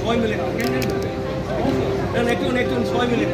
6 minute একটু 6 minute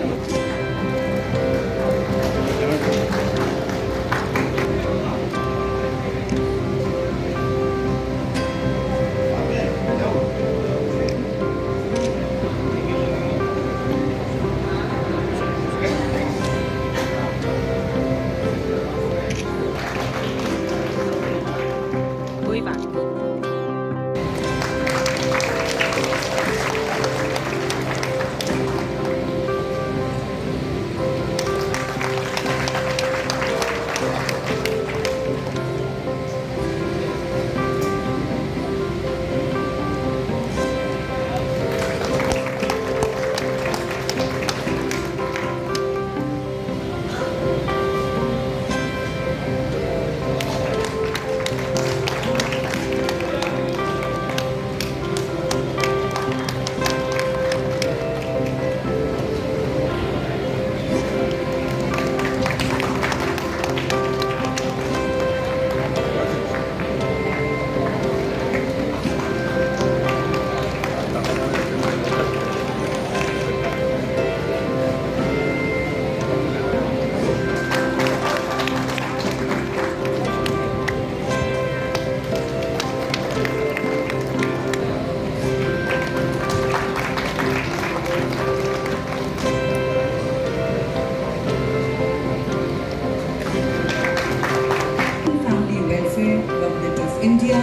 India.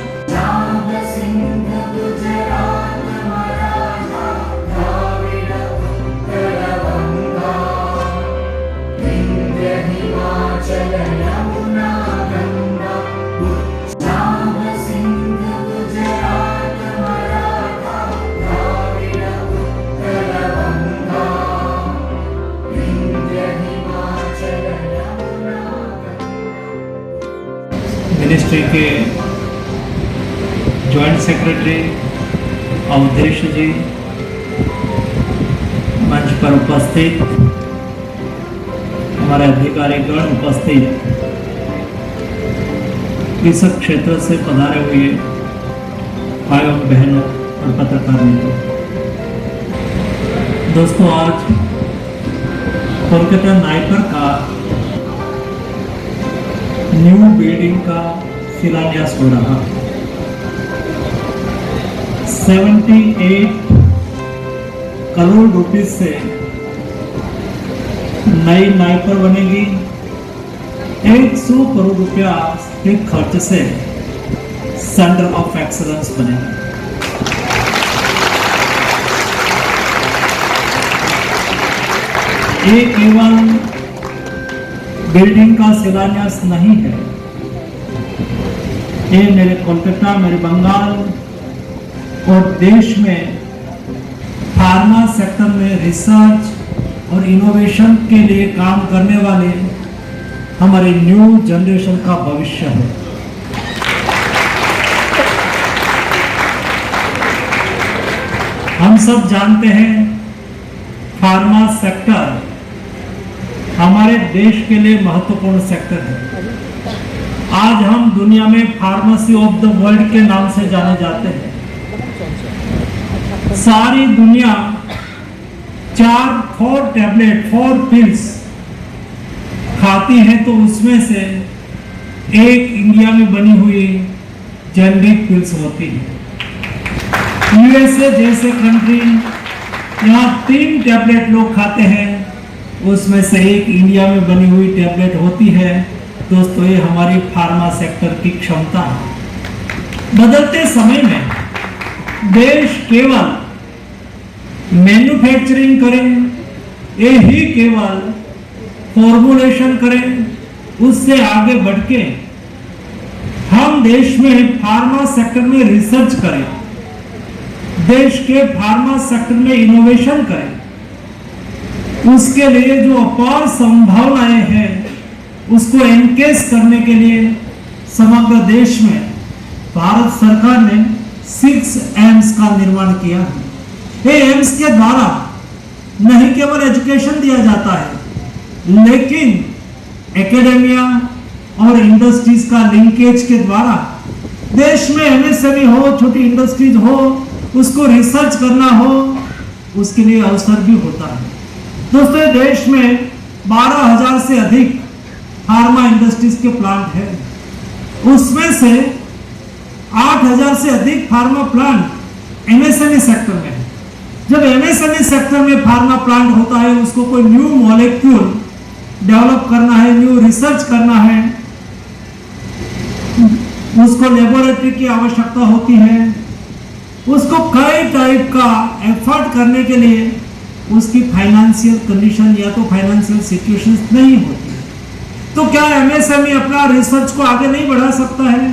Ministry के joint secretary Awadhesh जी, मंच पर उपस्थित हमारे अधिकारीगण, उपस्थित इस क्षेत्र से पधारे हुए भाइयों बहनों और पत्रकार मित्रों, दोस्तों, आज कोलकाता नाइपर का न्यू बिल्डिंग का शिलान्यास हो रहा। 78 करोड़ रुपए से नई नाइपर बनेगी। 100 करोड़ रुपया के खर्च से सेंटर ऑफ एक्सीलेंस बनेगा। ये केवल बिल्डिंग का शिलान्यास नहीं है, ये मेरे कोलकाता, मेरे बंगाल और देश में फार्मा सेक्टर में रिसर्च और इनोवेशन के लिए काम करने वाले हमारे न्यू जनरेशन का भविष्य है। हम सब जानते हैं फार्मा सेक्टर हमारे देश के लिए महत्वपूर्ण सेक्टर है। आज हम दुनिया में फार्मेसी ऑफ द वर्ल्ड के नाम से जाने जाते हैं। सारी दुनिया 4 टैबलेट 4 पिल्स खाती है, तो उसमें से एक इंडिया में बनी हुई जेनरिक पिल्स होती है। यूएसए जैसे कंट्री, यहाँ 3 टैबलेट लोग खाते हैं, उसमें से एक इंडिया में बनी हुई टैबलेट होती है। दोस्तों, ये हमारी फार्मा सेक्टर की क्षमता है। बदलते समय में देश केवल मैन्युफैक्चरिंग करें, ये ही केवल फॉर्मुलेशन करें, उससे आगे बढ़ के हम देश में फार्मा सेक्टर में रिसर्च करें, देश के फार्मा सेक्टर में इनोवेशन करें। उसके लिए जो अपार संभावनाएं हैं, उसको एनकेज करने के लिए समग्र देश में भारत सरकार ने 6 एम्स का निर्माण किया है। ये एम्स के द्वारा नहीं केवल एजुकेशन दिया जाता है, लेकिन एकेडेमिया और इंडस्ट्रीज का लिंकेज के द्वारा देश में एमएसएमई हो, छोटी इंडस्ट्रीज हो, उसको रिसर्च करना हो, उसके लिए अवसर भी होता है। दोस्तों, देश में 12,000 से अधिक फार्मा इंडस्ट्रीज के प्लांट है। उसमें से 8,000 से अधिक फार्मा प्लांट एमएसएमई सेक्टर में है। जब एमएसएमई सेक्टर में फार्मा प्लांट होता है, उसको कोई न्यू मॉलिक्यूल डेवलप करना है, न्यू रिसर्च करना है, उसको लेबोरेटरी की आवश्यकता होती है, उसको कई टाइप का एफर्ट करने के लिए उसकी फाइनेंशियल कंडीशन या तो फाइनेंशियल सिचुएशन नहीं होती है। तो क्या एमएसएमई अपना रिसर्च को आगे नहीं बढ़ा सकता है?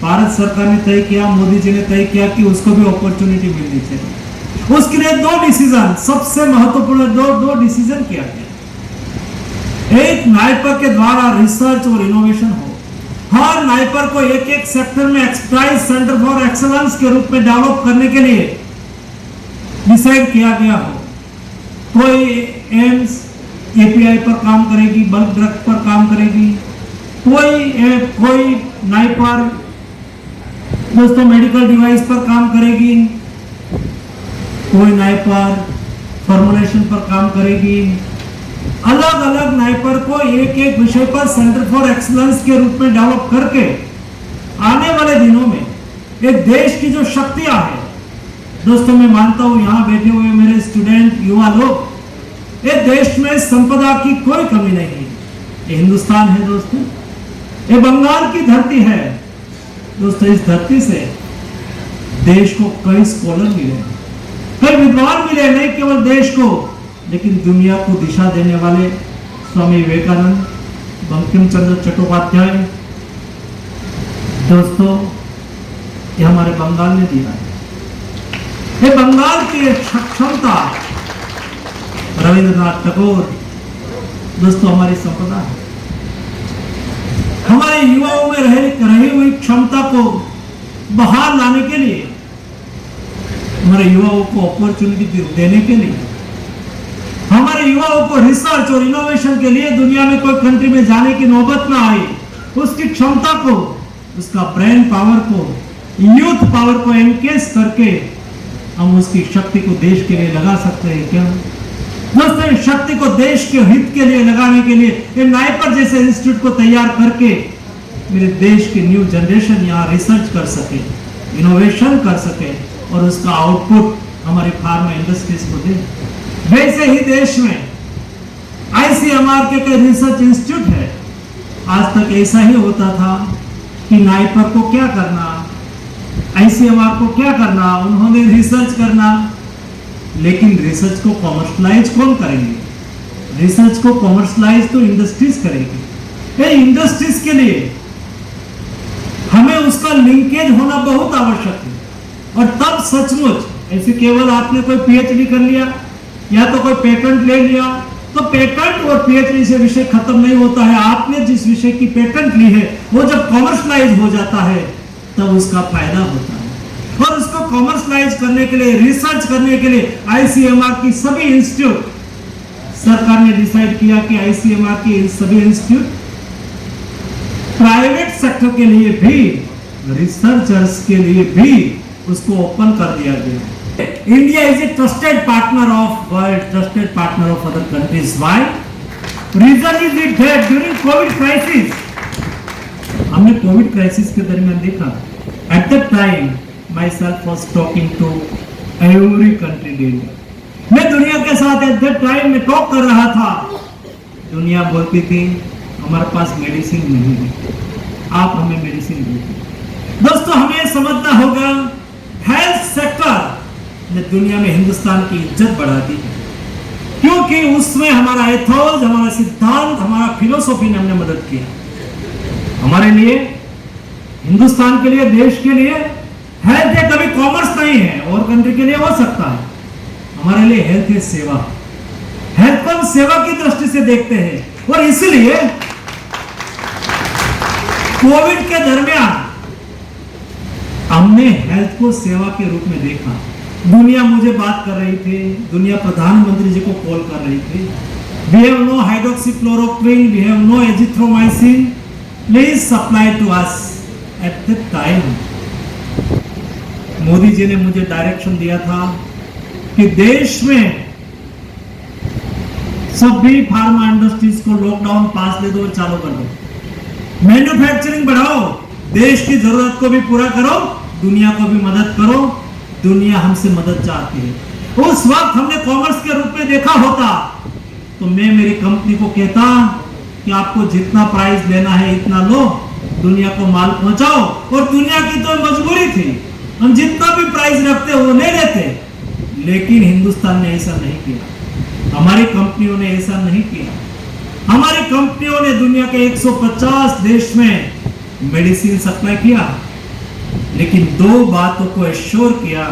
भारत सरकार ने तय किया, मोदी जी ने तय किया कि उसको भी अपॉर्चुनिटी मिलनी चाहिए। उसके लिए दो डिसीजन, सबसे महत्वपूर्ण दो डिसीजन किया गया। एक, नाइपर के द्वारा रिसर्च और इनोवेशन हो। हर नाइपर को एक एक सेक्टर में एक्सपर्टाइज सेंटर फॉर एक्सेलेंस के रूप में डेवलप करने के लिए डिसाइड किया गया हो। कोई एम्स एपीआई पर काम करेगी, बल्क ड्रग पर काम करेगी, कोई नाइपर दोस्तों मेडिकल डिवाइस पर काम करेगी, कोई नाइपर फॉर्मुलेशन पर काम करेगी। अलग अलग नाइपर को एक एक विषय पर सेंटर फॉर एक्सीलेंस के रूप में डेवलप करके आने वाले दिनों में एक देश की जो शक्तियां हैं, दोस्तों मैं मानता हूं यहां बैठे हुए मेरे स्टूडेंट, युवा लोग, ये देश में संपदा की कोई कमी नहीं है। ये हिंदुस्तान है दोस्तों, ये बंगाल की धरती है दोस्तों। इस धरती से देश को कई स्कॉलर मिले, कई विद्वान मिले, नहीं केवल देश को लेकिन दुनिया को दिशा देने वाले स्वामी विवेकानंद, बंकिम चंद्र चट्टोपाध्याय, दोस्तों ये हमारे बंगाल ने दिया है। ये बंगाल की क्षमता, रविंद्रनाथ टैगोर, दोस्तों हमारी संपदा है। हमारे युवाओं में रही हुई क्षमता को बाहर लाने के लिए, हमारे युवाओं को अपॉर्चुनिटी देने के लिए, हमारे युवाओं को रिसर्च और इनोवेशन के लिए दुनिया में कोई कंट्री में जाने की नौबत ना आई, उसकी क्षमता को, उसका ब्रेन पावर को, यूथ पावर को एनकेज करके हम उसकी शक्ति को देश के लिए लगा सकते हैं क्या? दोस्तों शक्ति को देश के हित के लिए लगाने के लिए ये नाइपर जैसे इंस्टीट्यूट को तैयार करके मेरे देश की न्यू जनरेशन यहाँ रिसर्च कर सके, इनोवेशन कर सके और उसका आउटपुट हमारी फार्मा इंडस्ट्रीज को दे। वैसे ही देश में आईसीएमआर के कई रिसर्च इंस्टीट्यूट है। आज तक ऐसा ही होता था कि नाइपर को क्या करना, आईसीएमआर को क्या करना, उन्होंने रिसर्च करना, लेकिन रिसर्च को कॉमर्शलाइज कौन करेंगे? रिसर्च को कॉमर्शलाइज तो इंडस्ट्रीज करेगी। ये इंडस्ट्रीज के लिए हमें उसका लिंकेज होना बहुत आवश्यक है। और तब सचमुच ऐसे केवल आपने कोई पीएचडी कर लिया या तो कोई पेटेंट ले लिया, तो पेटेंट और पीएचडी से विषय खत्म नहीं होता है। आपने जिस विषय की पेटेंट ली है वो जब कॉमर्शलाइज हो जाता है तब उसका फायदा होता है। और उसको कॉमर्शलाइज करने के लिए, रिसर्च करने के लिए आईसीएमआर की सभी इंस्टीट्यूट, सरकार ने डिसाइड किया कि आईसीएमआर की सभी इंस्टीट्यूट प्राइवेट सेक्टर के लिए भी, रिसर्चर्स के लिए भी उसको ओपन कर दिया गया। India is a trusted partner of world, trusted partner of other countries. Why? Reason is it that during COVID crisis, हमने कोविड क्राइसिस के दरमियान देखा, at that time myself was talking to every country daily. मैं दुनिया के साथ at that time में talk कर रहा था। दुनिया बोलती थी हमारे पास मेडिसिन नहीं है, आप हमें मेडिसिन दीजिए। दोस्तों हमें समझना होगा हेल्थ सेक्टर ने दुनिया में हिंदुस्तान की इज्जत बढ़ा दी है, क्योंकि उसमें हमारा एथोस, हमारा सिद्धांत, हमारा फिलोसॉफी ने हमने मदद किया। हमारे लिए, हिंदुस्तान के लिए, देश के लिए हेल्थ है कभी कॉमर्स नहीं है, और कंट्री के लिए हो सकता है। हमारे लिए हेल्थ है सेवा। हेल्थ को हम सेवा की दृष्टि से देखते हैं, और इसलिए कोविड के दरमियान हमने हेल्थ को सेवा के रूप में देखा। दुनिया मुझे बात कर रही थी, दुनिया प्रधानमंत्री जी को कॉल कर रही थी, we have no hydroxychloroquine, we have no azithromycin, please supply to us. At the time Modi ji ने मुझे डायरेक्शन दिया था कि देश में सभी फार्मा इंडस्ट्रीज को लॉकडाउन पास दे दो और चालू कर दो, मैन्युफैक्चरिंग बढ़ाओ, देश की जरूरत को भी पूरा करो, दुनिया को भी मदद करो, दुनिया हमसे मदद चाहती है। उस वक्त हमने कॉमर्स के रूप में देखा होता तो मैं मेरी कंपनी को कहता कि आपको जितना प्राइस लेना है इतना लो, दुनिया को माल पहुंचाओ, और दुनिया की तो मजबूरी थी, हम जितना भी प्राइस रखते वो ले लेते, लेकिन हिंदुस्तान ने ऐसा नहीं किया, हमारी कंपनियों ने ऐसा नहीं किया। हमारी कंपनियों ने दुनिया के 150 देश में मेडिसिन सप्लाई किया, लेकिन दो बातों को एश्योर किया,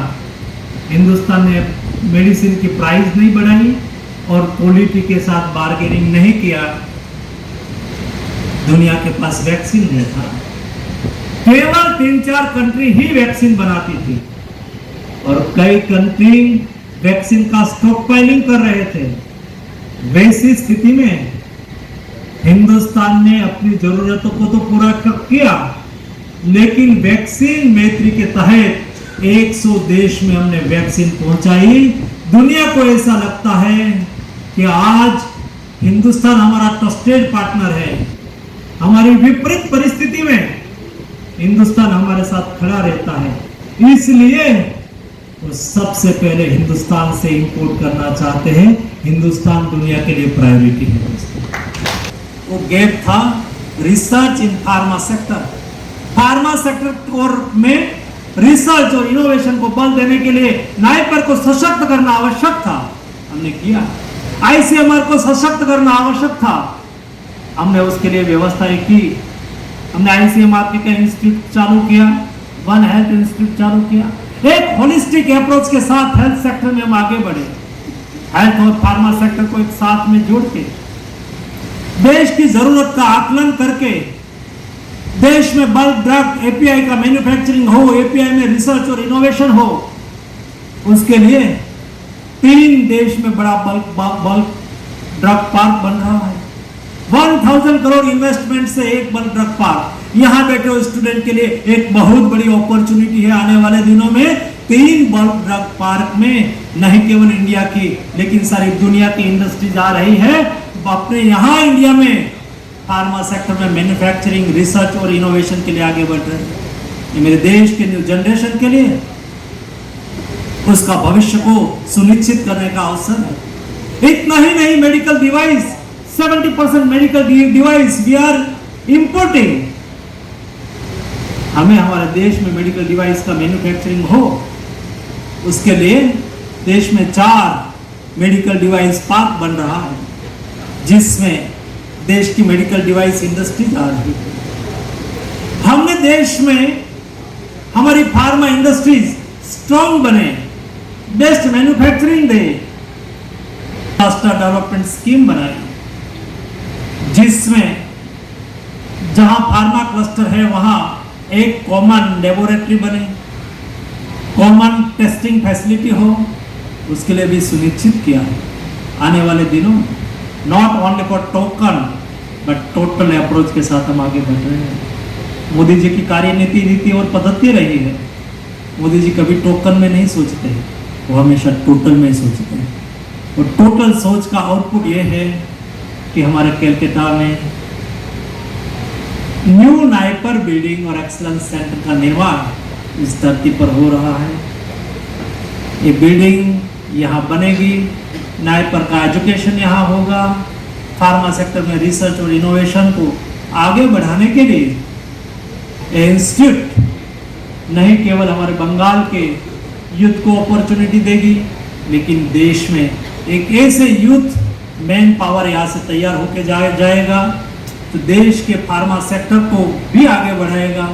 हिंदुस्तान ने मेडिसिन की प्राइस नहीं बढ़ाई और क्वालिटी के साथ बार्गेनिंग नहीं किया। दुनिया के पास वैक्सीन नहीं था, केवल 3-4 कंट्री ही वैक्सीन बनाती थी और कई कंट्री वैक्सीन का स्टॉक पाइलिंग कर रहे थे। वैसी स्थिति में हिंदुस्तान ने अपनी जरूरतों को तो पूरा किया, लेकिन वैक्सीन मैत्री के तहत 100 देश में हमने वैक्सीन पहुंचाई। दुनिया को ऐसा लगता है कि आज हिंदुस्तान हमारा ट्रस्टेड पार्टनर है, हमारी विपरीत परिस्थिति में हिंदुस्तान हमारे साथ खड़ा रहता है, इसलिए वो सबसे पहले हिंदुस्तान से इंपोर्ट करना चाहते हैं। हिंदुस्तान दुनिया के लिए प्रायोरिटी है दोस्तों। वो गैप था रिसर्च इन फार्मा सेक्टर, फार्मा सेक्टर और में रिसर्च और इनोवेशन को बल देने के लिए नाइपर को सशक्त करना आवश्यक था, हमने किया। आईसीएमआर को सशक्त करना आवश्यक था, हमने उसके लिए व्यवस्थाएं की। हमने आईसीएमआर के इंस्टीट्यूट चालू किया, वन हेल्थ इंस्टीट्यूट चालू किया। एक होलिस्टिक अप्रोच के साथ हेल्थ सेक्टर में हम आगे बढ़े, हेल्थ और फार्मा सेक्टर को एक साथ में जोड़ के देश की जरूरत का आकलन करके देश में बल्क ड्रग एपीआई का मैन्युफैक्चरिंग हो, एपीआई में रिसर्च और इनोवेशन हो, उसके लिए 3 देश में बड़ा बल्क ड्रग पार्क बन रहा है। 1000 करोड़ इन्वेस्टमेंट से एक बल्क ड्रग पार्क, यहां बैठे हुए स्टूडेंट के लिए एक बहुत बड़ी अपॉर्चुनिटी है। आने वाले दिनों में 3 बल्क ड्रग पार्क में नहीं केवल इंडिया की लेकिन सारी दुनिया की इंडस्ट्रीज आ रही है, अपने यहां इंडिया में फार्मा सेक्टर में मैन्युफैक्चरिंग, रिसर्च और इनोवेशन के लिए आगे बढ़ रहे हैं। ये मेरे देश के न्यू जनरेशन के लिए उसका भविष्य को सुनिश्चित करने का अवसर है। इतना ही नहीं, medical device 70% medical device we are importing. हमें हमारे देश में मेडिकल डिवाइस का मैन्युफैक्चरिंग हो, उसके लिए देश में 4 मेडिकल डिवाइस पार्क बन रहा है, जिसमें देश की मेडिकल डिवाइस इंडस्ट्री आ रही है। हमने देश में हमारी फार्मा इंडस्ट्रीज स्ट्रॉन्ग बने, बेस्ट मैन्युफैक्चरिंग दे, क्लस्टर डेवलपमेंट स्कीम बनाई, जिसमें जहां फार्मा क्लस्टर है वहां एक कॉमन लेबोरेटरी बने, कॉमन टेस्टिंग फैसिलिटी हो, उसके लिए भी सुनिश्चित किया है। आने वाले दिनों not only for token but total approach के साथ हम आगे बढ़ रहे हैं। मोदी जी की कार्यनीति, नीति और पद्धति रही है, मोदी जी कभी टोकन में नहीं सोचते, वो हमेशा टोटल में सोचते हैं। और टोटल सोच का आउटपुट ये है कि हमारे कलकत्ता में न्यू नाइपर बिल्डिंग और एक्सलेंस सेंटर का निर्माण इस धरती पर हो रहा है। ये बिल्डिंग यहाँ बनेगी, नाइपर का एजुकेशन यहाँ होगा, फार्मा सेक्टर में रिसर्च और इनोवेशन को आगे बढ़ाने के लिए इंस्टीट्यूट नहीं केवल हमारे बंगाल के यूथ को अपॉर्चुनिटी देगी, लेकिन देश में एक ऐसे यूथ मैन पावर यहाँ से तैयार होके जाएगा तो देश के फार्मा सेक्टर को भी आगे बढ़ाएगा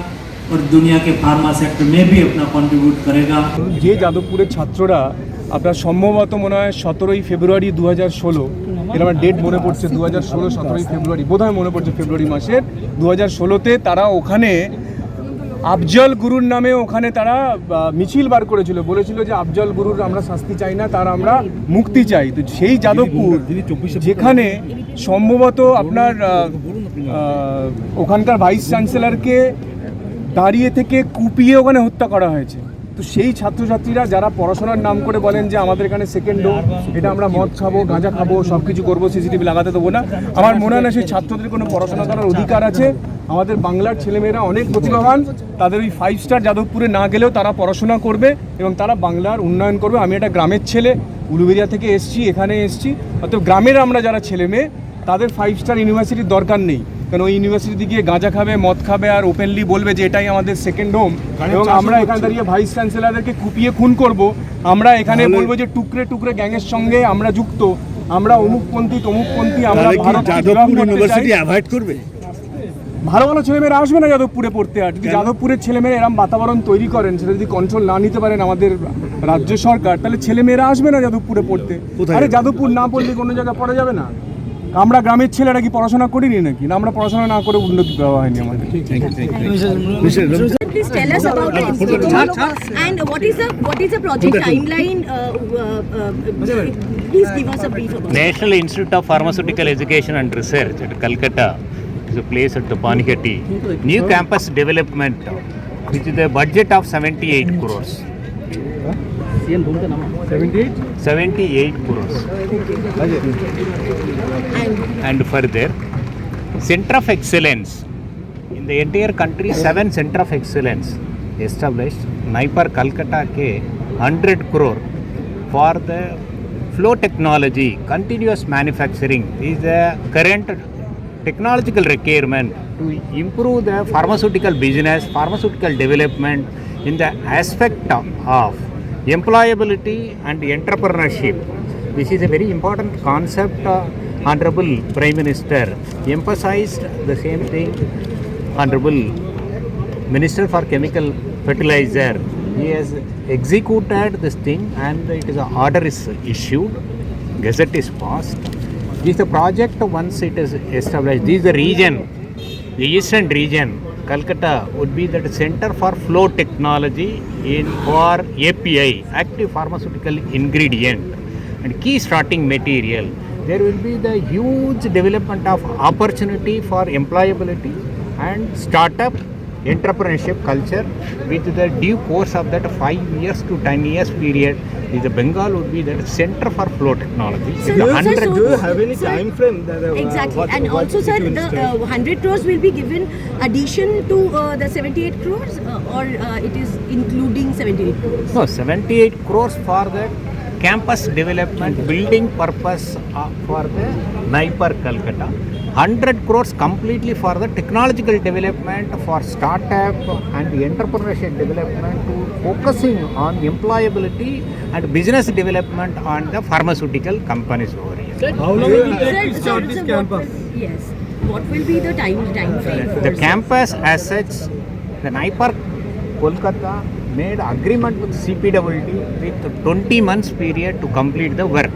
और दुनिया के फार्मा सेक्टर में भी अपना कॉन्ट्रीब्यूट करेगा। যে যাদবপুরের ছাত্ররা আপনার সম্ভবত মনে হয় 17ই ফেব্রুয়ারি 2016, এর আমার ডেট মনে পড়ছে, 2016 17ই ফেব্রুয়ারি বোধহয় মনে পড়ছে, ফেব্রুয়ারি মাসের 2016তে তারা ওখানে আফজল গুরুর নামে ওখানে তারা মিছিল বার করেছিল, বলেছিল যে আফজল গুরুর আমরা শাস্তি চাই না, তার আমরা মুক্তি চাই। তো সেই যাদবপুর যেখানে সম্ভবত আপনার ওখানকার ভাইস চ্যান্সেলরকে দাঁড়িয়ে থেকে কুপিয়ে ওখানে হত্যা করা হয়েছে, তো সেই ছাত্রছাত্রীরা যারা পড়াশোনার নাম করে বলেন যে আমাদের এখানে সেকেন্ড ডোজ, এটা আমরা মদ খাবো, গাঁজা খাবো, সব কিছু করবো, সিসিটিভি লাগাতে দেবো না, আমার মনে হয় না সেই ছাত্রদের কোনো পড়াশোনা করার অধিকার আছে। আমাদের বাংলার ছেলেমেয়েরা অনেক প্রতিভাবান, তাদের ওই 5 স্টার যাদবপুরে না গেলেও তারা পড়াশোনা করবে এবং তারা বাংলার উন্নয়ন করবে। আমি একটা গ্রামের ছেলে, উলুবেড়িয়া থেকে এসেছি, এখানে এসেছি, অর্থাৎ গ্রামের আমরা যারা ছেলে মেয়ে তাদের 5 স্টার ইউনিভার্সিটির দরকার নেই, কারণ ওই ইউনিভার্সিটিতে গিয়ে গাঁজা খাবে, মদ খাবে আর ওপেনলি বলবে যে এটাই আমাদের সেকেন্ড হোম, এবং আমরা এখানে দাঁড়িয়ে ভাইস চ্যান্সেলরদেরকে কুপিয়ে খুন করব। আমরা এখানে বলবো যে টুকরে টুকরে গ্যাংয়ের সঙ্গে আমরা যুক্ত, আমরা অমুকপন্থী তমুকপন্থী, আমরা যাদবপুর ইউনিভার্সিটি অ্যাভয়েড করবে। ভালো ভালো ছেলেমেয়েরা আসবে না যাদবপুরে পড়তে। আর যদি যাদবপুরের ছেলেমেয়েরা এরকম বাতাবরণ তৈরি করেন, সেটা যদি কন্ট্রোল না নিতে পারেন আমাদের রাজ্য সরকার, তাহলে ছেলেমেয়েরা আসবে না যাদবপুরে পড়তে। আরে যাদবপুর না পড়লে কোনো জায়গায় পড়া যাবে না? আমরা গ্রামের ছেলেরা কি পড়াশোনা করিনি নাকি? না, আমরা পড়াশোনা না করে উন্নতি দেওয়া হয়নি আমাদের। Please tell us about the institute and what is the project timeline. Please give us a brief about it. National Institute of Pharmaceutical Education and Research at Calcutta is a place at the Panihatty. New campus development, which is a budget of 78 crores. 78 crores. And further, Center of Excellence. In the entire country, 7 Center of Excellence established. NIPER Calcutta ke 100 crore for the flow technology, continuous manufacturing is the current technological requirement to improve the pharmaceutical business, pharmaceutical development in the aspect of employability and entrepreneurship. This is a very important concept. Honorable Prime Minister emphasized the same thing. Honorable Minister for Chemical Fertilizer, he has executed this thing and it is an order is issued, gazette is passed. This is the project once it is established. This is the region, the eastern region. Calcutta would be the center for flow technology for API, active pharmaceutical ingredient, and key starting material. There will be the huge development of opportunity for employability and startup entrepreneurship culture with the due course of that 5 years to 10 years period. Is the Bengal would be the center for flow technology. So, Do sir, you have any sir, time frame? Exactly, and also sir, the 100 crores will be given addition to the 78 crores or it is including 78 crores? No, 78 crores for the campus development building purpose for the NIPER Calcutta. 100 crores completely for the technological development for startup and the entrepreneurship development to focusing on employability and business development on the pharmaceutical companies over here. How long will it take Sir, to start this sir, campus? Yes. What will be the time frame? The campus as such, the NIPER Kolkata made agreement with CPWD with 20 months period to complete the work.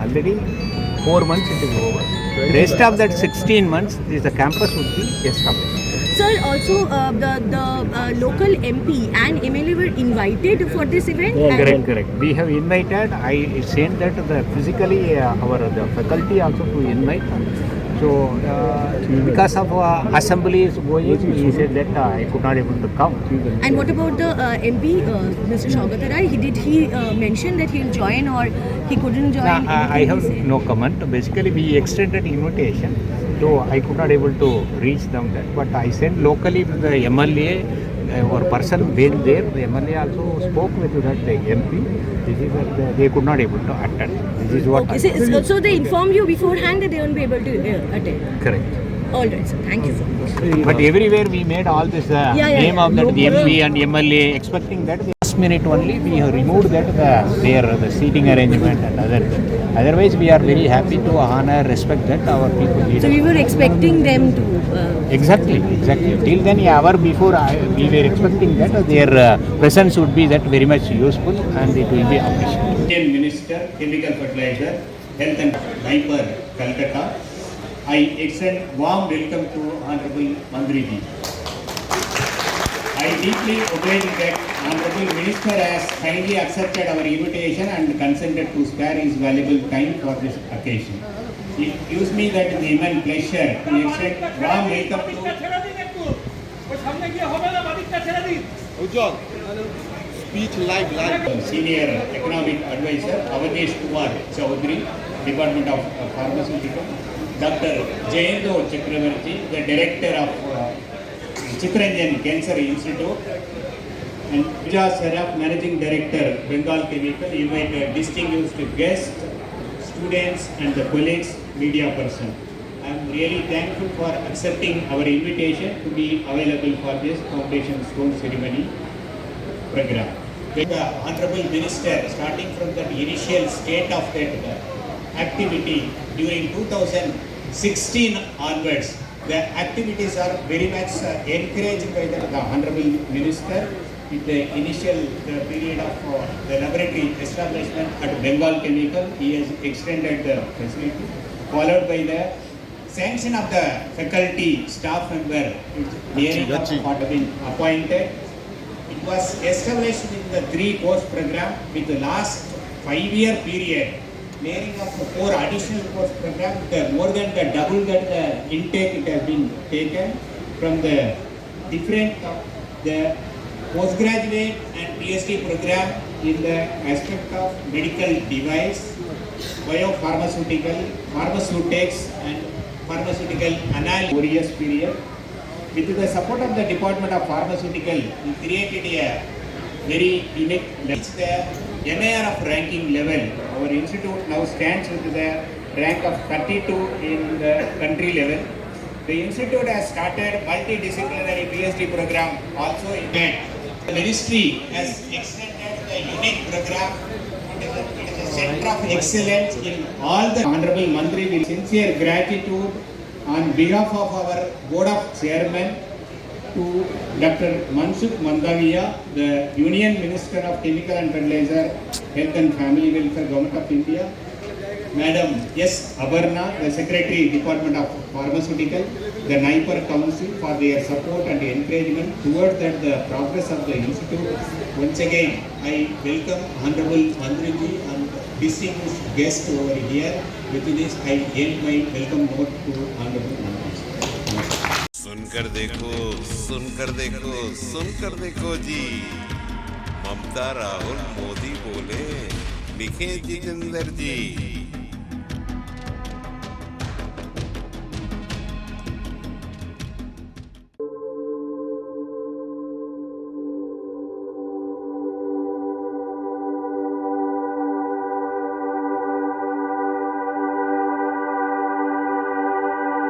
Already 4 months it is over. Rest of that 16 months, the campus would be established. Sir, also the local MP and MLA were invited for this event. Correct. We have invited. I sent that the physically the faculty also to invite. So because of assembly is going, he said that I could not able to come. And what about the MP, Mr. Shaukat Rai? He mentioned that he'll join or he couldn't join. I Anything have he said? no comment. Basically, we extended invitation, so I could not able to reach them that. But I sent locally with the MLA or person been there. The MLA also spoke with that the MP. This is that they could not able to attend. This is what. Okay, so they informed you beforehand that they won't be able to attend. Correct. All right, sir. Thank you so much. But everywhere we made all this name of that the MP and MLA, expecting that last minute only we have removed that the seating arrangement and other thing. Otherwise, we are very happy to honor, respect that our people leaders. So we were expecting them to. Exactly. Till then, we were expecting that their presence would be that very much useful and it will be appreciated. Indian Minister, Chemical Fertilizer, Health and NIPER, Calcutta. I extend warm welcome to Honorable Mandriji. I deeply oblige that Honorable Minister has kindly accepted our invitation and consented to spare his valuable time for this occasion. It gives me that the immense pleasure to extend warm welcome to Senior Economic Advisor Avanesh Kumar Chaudhary, Department of Pharmaceutical. Dr. Jayendo Chakravarti, the Director of Chittaranjan Cancer Institute. And Pooja Saraf, Managing Director, Bengal Chemical, invited distinguished guests, students and the colleagues, media person. I am really thankful for accepting our invitation to be available for this foundation stone ceremony program. With the Honorable Minister, starting from the initial state of that activity during 2016 onwards, the activities are very much encouraged by the Honorable Minister. In the initial period of the laboratory establishment at Bengal Chemical, he has extended the facility, followed by the sanction of the faculty staff member nearing up for being appointed. It was established in the 3-course program with the last 5-year period, nearing up 4 additional course program, more than the double that the intake it has been taken from the different the postgraduate and PhD program in the aspect of medical device, biopharmaceutical, pharmaceutics and pharmaceutical analysis period. With the support of the Department of Pharmaceutical, we created a very unique the NIRF ranking level. Our institute now stands with the rank of 32 in the country level. The institute has started multidisciplinary PhD program also in that. The ministry has extended the unique program. It is a center of excellence in all the Honorable Mantri with sincere gratitude on behalf of our Board of Chairmen to Dr. Mansukh Mandaviya, the Union Minister of Chemical and Fertilizer, Health and Family Welfare, Government of India, Madam S. Abarna, the Secretary, Department of Pharmaceutical, the NIPER Council for their support and encouragement towards that the progress of the institute. Once again, I welcome Honorable Mandriji and distinguished guests over here. With this, I end my welcome note to Honorable Mandriji. सुनकर देखो, सुनकर देखो, सुनकर देखो जी, ममता राहुल मोदी बोले, लिखे जितेंद्र जी।